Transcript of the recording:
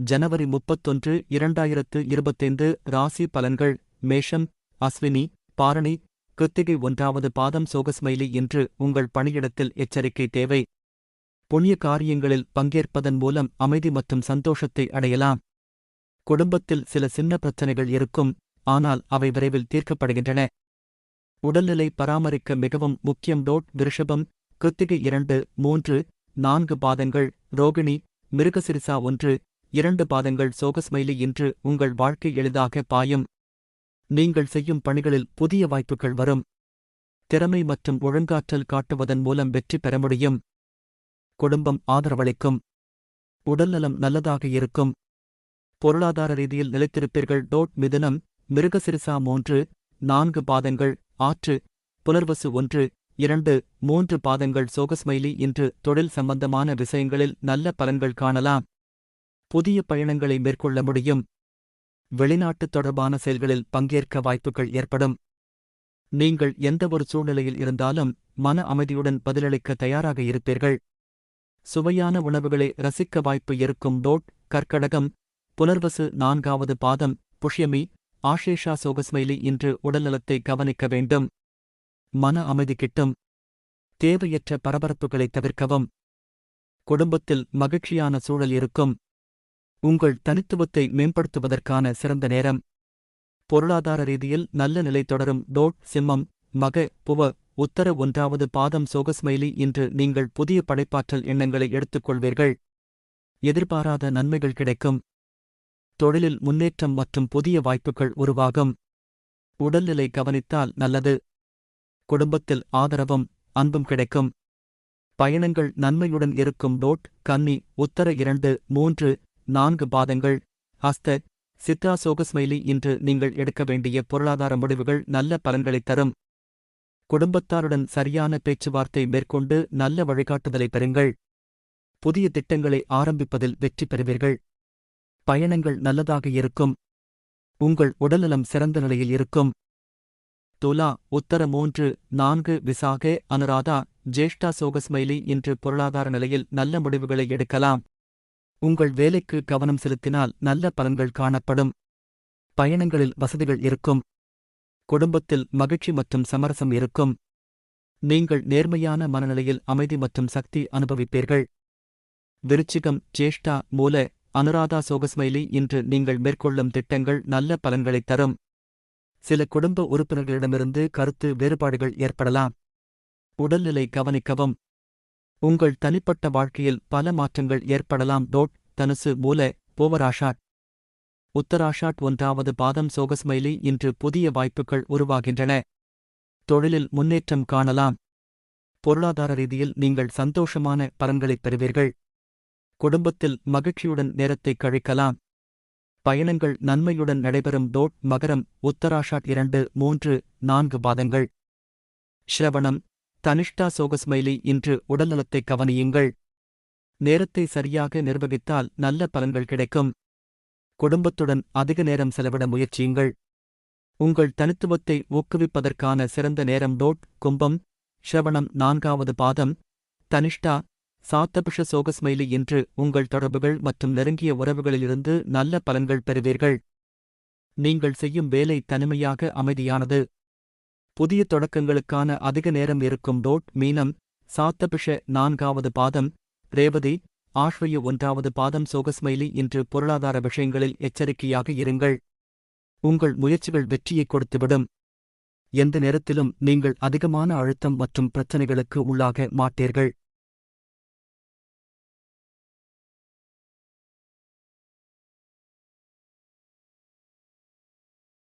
ஜனவரி 31, 2025 ராசி பலன்கள். மேஷம், அஸ்வினி, பாரணி, கிருத்திகை 1வது பாதம் சோகஸ்மைலி. இன்று உங்கள் பணியிடத்தில் எச்சரிக்கை தேவை. புண்ணிய காரியங்களில் பங்கேற்பதன் மூலம் அமைதி மற்றும் சந்தோஷத்தை அடையலாம். குடும்பத்தில் சில சின்ன பிரச்சனைகள் இருக்கும், ஆனால் அவை விரைவில் தீர்க்கப்படுகின்றன. உடல்நிலை பராமரிக்க மிகவும் முக்கியம். விருஷபம், கிருத்திகை 2, 3, 4 பாதங்கள், ரோகிணி, மிருகசிரிசா 1, 2 பாதங்கள் சோகஸ்மைலி. இன்று உங்கள் வாழ்க்கை எளிதாக பாயும். நீங்கள் செய்யும் பணிகளில் புதிய வாய்ப்புகள் வரும். திறமை மற்றும் ஒழுங்காற்றல் காட்டுவதன் மூலம் வெற்றி பெற முடியும். குடும்பம் ஆதரவளிக்கும். உடல்நலம் நல்லதாக இருக்கும். பொருளாதார ரீதியில் நிலைத்திருப்பீர்கள். மிதுனம், மிருகசிரிசா 3, 4 பாதங்கள், ஆற்று, புனர்வசு 1, 2, 3 பாதங்கள் சோகஸ்மைலி. இன்று தொழில் சம்பந்தமான விஷயங்களில் நல்ல பலன்கள் காணலாம். புதிய பயணங்களை மேற்கொள்ள முடியும். வெளிநாட்டு தொடர்பான செயல்களில் பங்கேற்க வாய்ப்புகள் ஏற்படும். நீங்கள் எந்தவொரு சூழ்நிலையில் இருந்தாலும் மன அமைதியுடன் பதிலளிக்க தயாராக இருப்பீர்கள். சுவையான உணவுகளை ரசிக்க வாய்ப்பு இருக்கும். கர்க்கடகம், புனர்வசு 4வது பாதம், புஷ்யமி, ஆஷேஷா சோகஸ்மைலி. இன்று உடல்நலத்தை கவனிக்க வேண்டும். மன அமைதி கிட்டும். தேவையற்ற பரபரப்புகளை தவிர்க்கவும். குடும்பத்தில் மகிழ்ச்சியான சூழல் இருக்கும். உங்கள் தனித்துவத்தை மேம்படுத்துவதற்கான சிறந்த நேரம். பொருளாதார ரீதியில் நல்ல நிலை தொடரும். சிம்மம், மக, புவ, உத்தர 1வது பாதம் சோகஸ்மைலி. இன்று நீங்கள் புதிய படைப்பாற்றல் எண்ணங்களை எடுத்துக்கொள்வீர்கள். எதிர்பாராத நன்மைகள் கிடைக்கும். தொழிலில் முன்னேற்றம் மற்றும் புதிய வாய்ப்புகள் உருவாகும். உடல்நிலை கவனித்தால் நல்லது. குடும்பத்தில் ஆதரவும் அன்பும் கிடைக்கும். பயணங்கள் நன்மையுடன் இருக்கும். கன்னி, உத்தர 2, 3, 4 பாதங்கள், ஹஸ்த, சித்ரா சோகஸ்மைலி. இன்று நீங்கள் எடுக்க வேண்டிய பொருளாதார முடிவுகள் நல்ல பலன்களைத் தரும். குடும்பத்தாருடன் சரியான பேச்சுவார்த்தை மேற்கொண்டு நல்ல வழிகாட்டுதலை பெறுங்கள். புதிய திட்டங்களை ஆரம்பிப்பதில் வெற்றி பெறுவீர்கள். பயணங்கள் நல்லதாக இருக்கும். உங்கள் உடல்நலம் சிறந்த நிலையில் இருக்கும். துலா, உத்தர 3, 4 விசாகே, அனுராதா, ஜேஷ்டா சோகஸ்மைலி. இன்று பொருளாதார நிலையில் நல்ல முடிவுகளை எடுக்கலாம். உங்கள் வேலைக்கு கவனம் செலுத்தினால் நல்ல பலன்கள் காணப்படும். பயணங்களில் வசதிகள் இருக்கும். குடும்பத்தில் மகிழ்ச்சி மற்றும் சமரசம் இருக்கும். நீங்கள் நேர்மையான மனநிலையில் அமைதி மற்றும் சக்தி அனுபவிப்பீர்கள். விருச்சிகம், ஜேஷ்டா, மூல, அனுராதா சோகஸ்மைலி. இன்று நீங்கள் மேற்கொள்ளும் திட்டங்கள் நல்ல பலன்களைத் தரும். சில குடும்ப உறுப்பினர்களிடமிருந்து கருத்து வேறுபாடுகள் ஏற்படலாம். உடல்நிலை கவனிக்கவும். உங்கள் தனிப்பட்ட வாழ்க்கையில் பல மாற்றங்கள் ஏற்படலாம். தனுசு, மூல, பூவராஷாட், உத்தராஷாட் 1வது பாதம் சோகஸ்மைலி. இன்று புதிய வாய்ப்புகள் உருவாகின்றன. தொழிலில் முன்னேற்றம் காணலாம். பொருளாதார ரீதியில் நீங்கள் சந்தோஷமான பலன்களைப் பெறுவீர்கள். குடும்பத்தில் மகிழ்ச்சியுடன் நேரத்தை கழிக்கலாம். பயணங்கள் நன்மையுடன் நடைபெறும். மகரம், உத்தராஷாட் 2, 3, 4 பாதங்கள், ஸ்ரவணம், தனிஷ்டா சோகஸ்மைலி. இன்று உடல்நலத்தை கவனியுங்கள். நேரத்தை சரியாக நிர்வகித்தால் நல்ல பலன்கள் கிடைக்கும். குடும்பத்துடன் அதிக நேரம் செலவிட முயற்சியுங்கள். உங்கள் தனித்துவத்தை ஊக்குவிப்பதற்கான சிறந்த நேரம். கும்பம், ஸ்ரவணம் 4வது பாதம், தனிஷ்டா, சாத்தபிஷ சோகஸ்மைலி. இன்று உங்கள் தொடர்புகள் மற்றும் நெருங்கிய உறவுகளிலிருந்து நல்ல பலன்கள் பெறுவீர்கள். நீங்கள் செய்யும் வேலை தனிமையாக அமைதியானது. புதிய தொடக்கங்களுக்கான அதிக நேரம் இருக்கும். மீனம், சாத்தபிஷ 4வது பாதம், ரேவதி, ஆஷ்வய 1வது பாதம் சோகஸ்மைலி. இன்று பொருளாதார விஷயங்களில் எச்சரிக்கையாக இருங்கள். உங்கள் முயற்சிகள் வெற்றியை கொடுத்துவிடும். எந்த நேரத்திலும் நீங்கள் அதிகமான அழுத்தம் மற்றும் பிரச்சனைகளுக்கு உள்ளாக மாட்டீர்கள்.